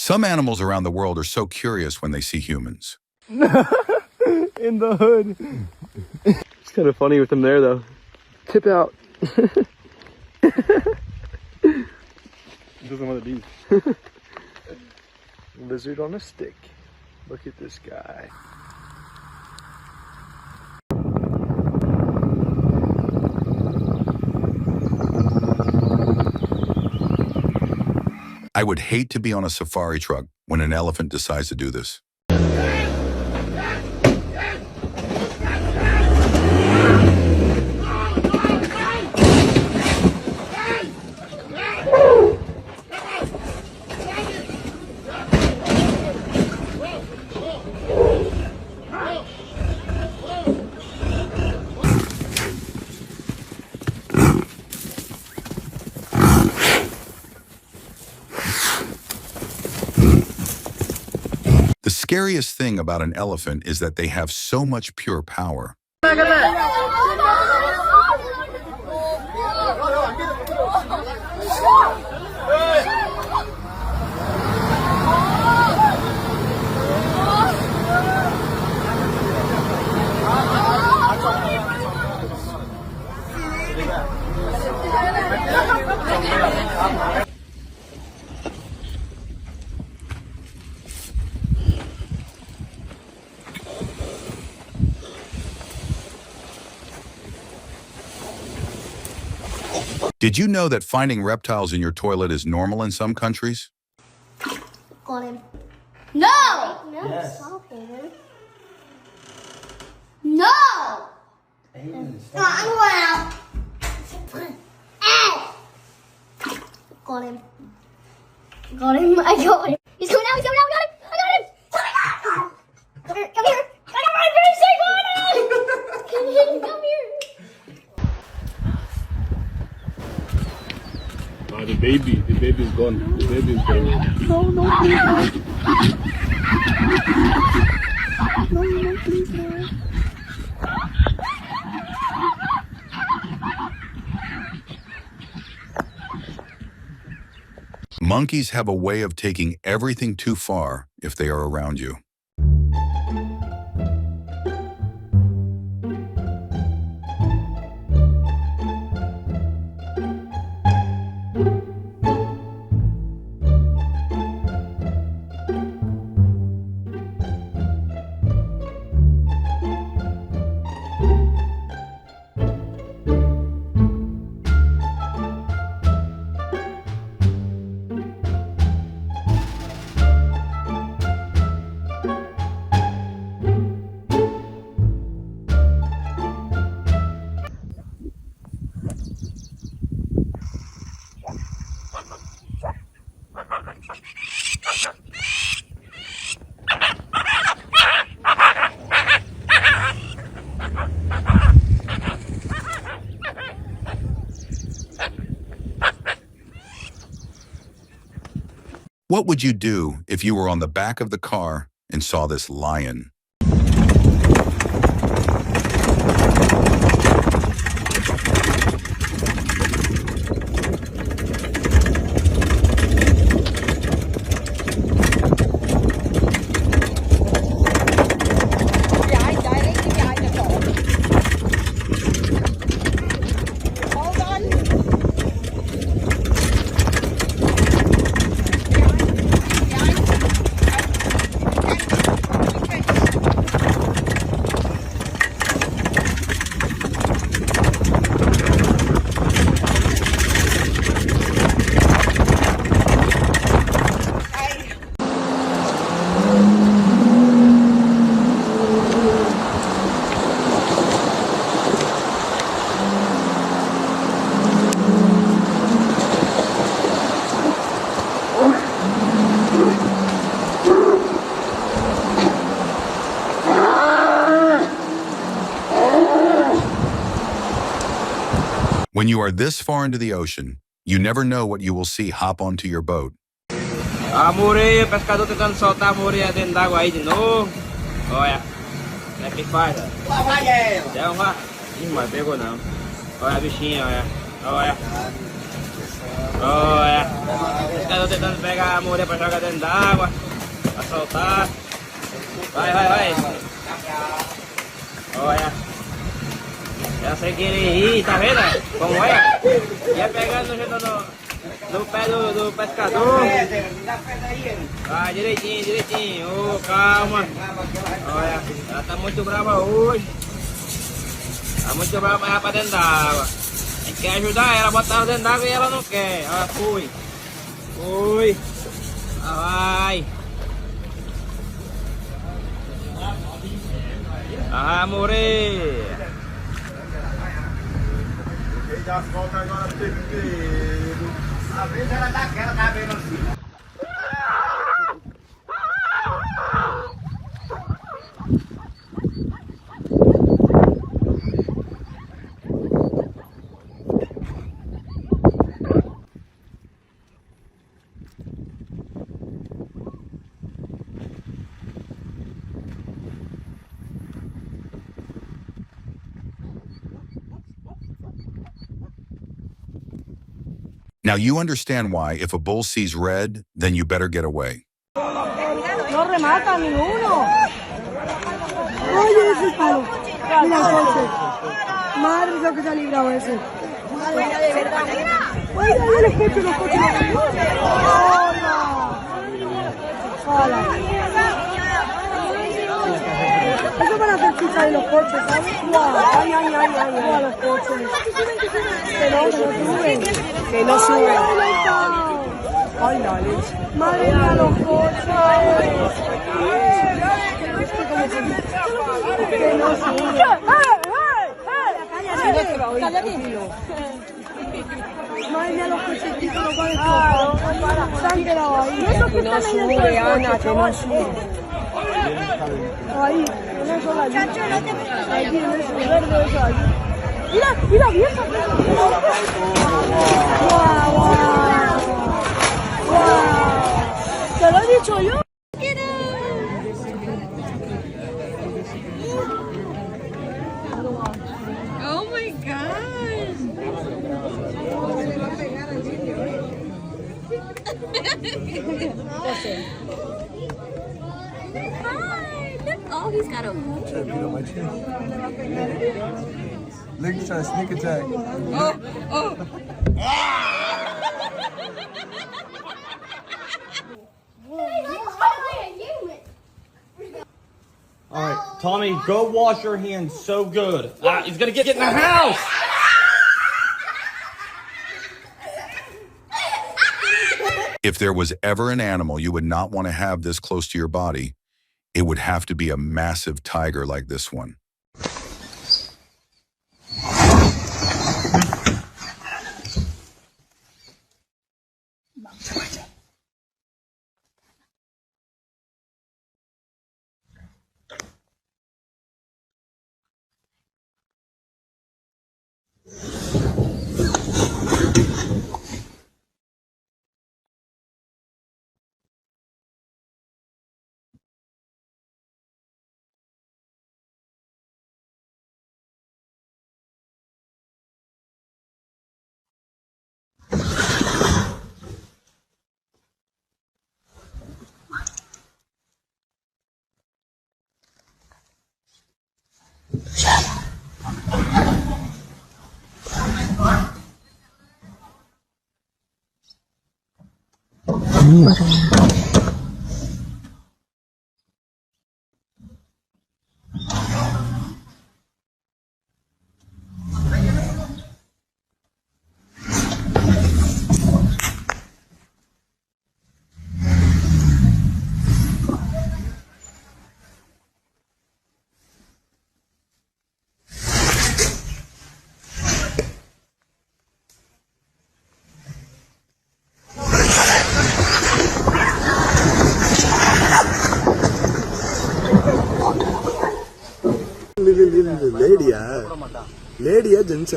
Some animals around the world are so curious when they see humans. In the hood. It's kind of funny with them there, though. Tip out. He doesn't want to be. Lizard on a stick. Look at this guy. I would hate to be on a safari truck when an elephant decides to do this. The scariest thing about an elephant is that they have so much pure power. Did you know that finding reptiles in your toilet is normal in some countries? Got him. No! No, Yes. stop him. No! Aiden, No, I'm going out. Hey! Got him. Got him. I got him. He's coming out. He's coming out. I got him. I got him. Come here. Come here. I got my very sick one. Come here. Come here. The baby is gone. The baby is gone. No, please, no. No, please, no. Monkeys have a way of taking everything too far if they are around you. What would you do if you were on the back of the car and saw this lion? When you are this far into the ocean, you never know what you will see hop onto your boat. Amore, pescador tentando soltar a Amore dentro d'água aí de novo. Olha, é pifada. Deu uma. Ih, mas pegou não. Olha a bichinha, olha. Olha. Olha. Pescador tentando pegar a moreia pra jogar dentro d'água. Pra soltar. Vai, vai, vai. Olha. Já sei que ele ri, tá vendo? Como é? Ia pegando no jeito no pé do pescador. Vai, direitinho, direitinho. Oh, calma. Olha, ela tá muito brava hoje. Tá muito brava pra ir pra dentro d'água. A gente quer ajudar ela a botar ela dentro d'água e ela não quer. Olha, fui. Fui. Vai. Ah, more. Já volta agora primeiro. A vez era daquela, tá vendo assim. Now you understand why if a bull sees red, then you better get away. No remata ninguno. Oye, ese palo. Mira el coche. Madre mía, que se ha librado ese. Oiga, de verdad. Oiga, los coches, los coches. Hola. Hola. Eso para hacer chicha de los coches, ¿sabes? Ay, ay, ay, ay, ay, los coches. Que no suben. Que no suben. Ay, la leche. Madre mía, los coches. Que no suben. Cállate. Madre mía, los cochecitos los van a destrozar. Se han quedado ahí. Que no sube, Ana, que no sube. Ahí, en eso de allí. Allí, en eso verde, eso allí. Mira, mira, vieja. Guau, guau. Guau. Te lo he dicho yo. Oh my gosh. Hi, look. Oh, he's got a hook. Trying to beat on my chin. Look, he's trying to sneak attack. All right, Tommy, go wash your hands so good. He's gonna get in the house. If there was ever an animal you would not want to have this close to your body, it would have to be a massive tiger like this one. Lady, gents.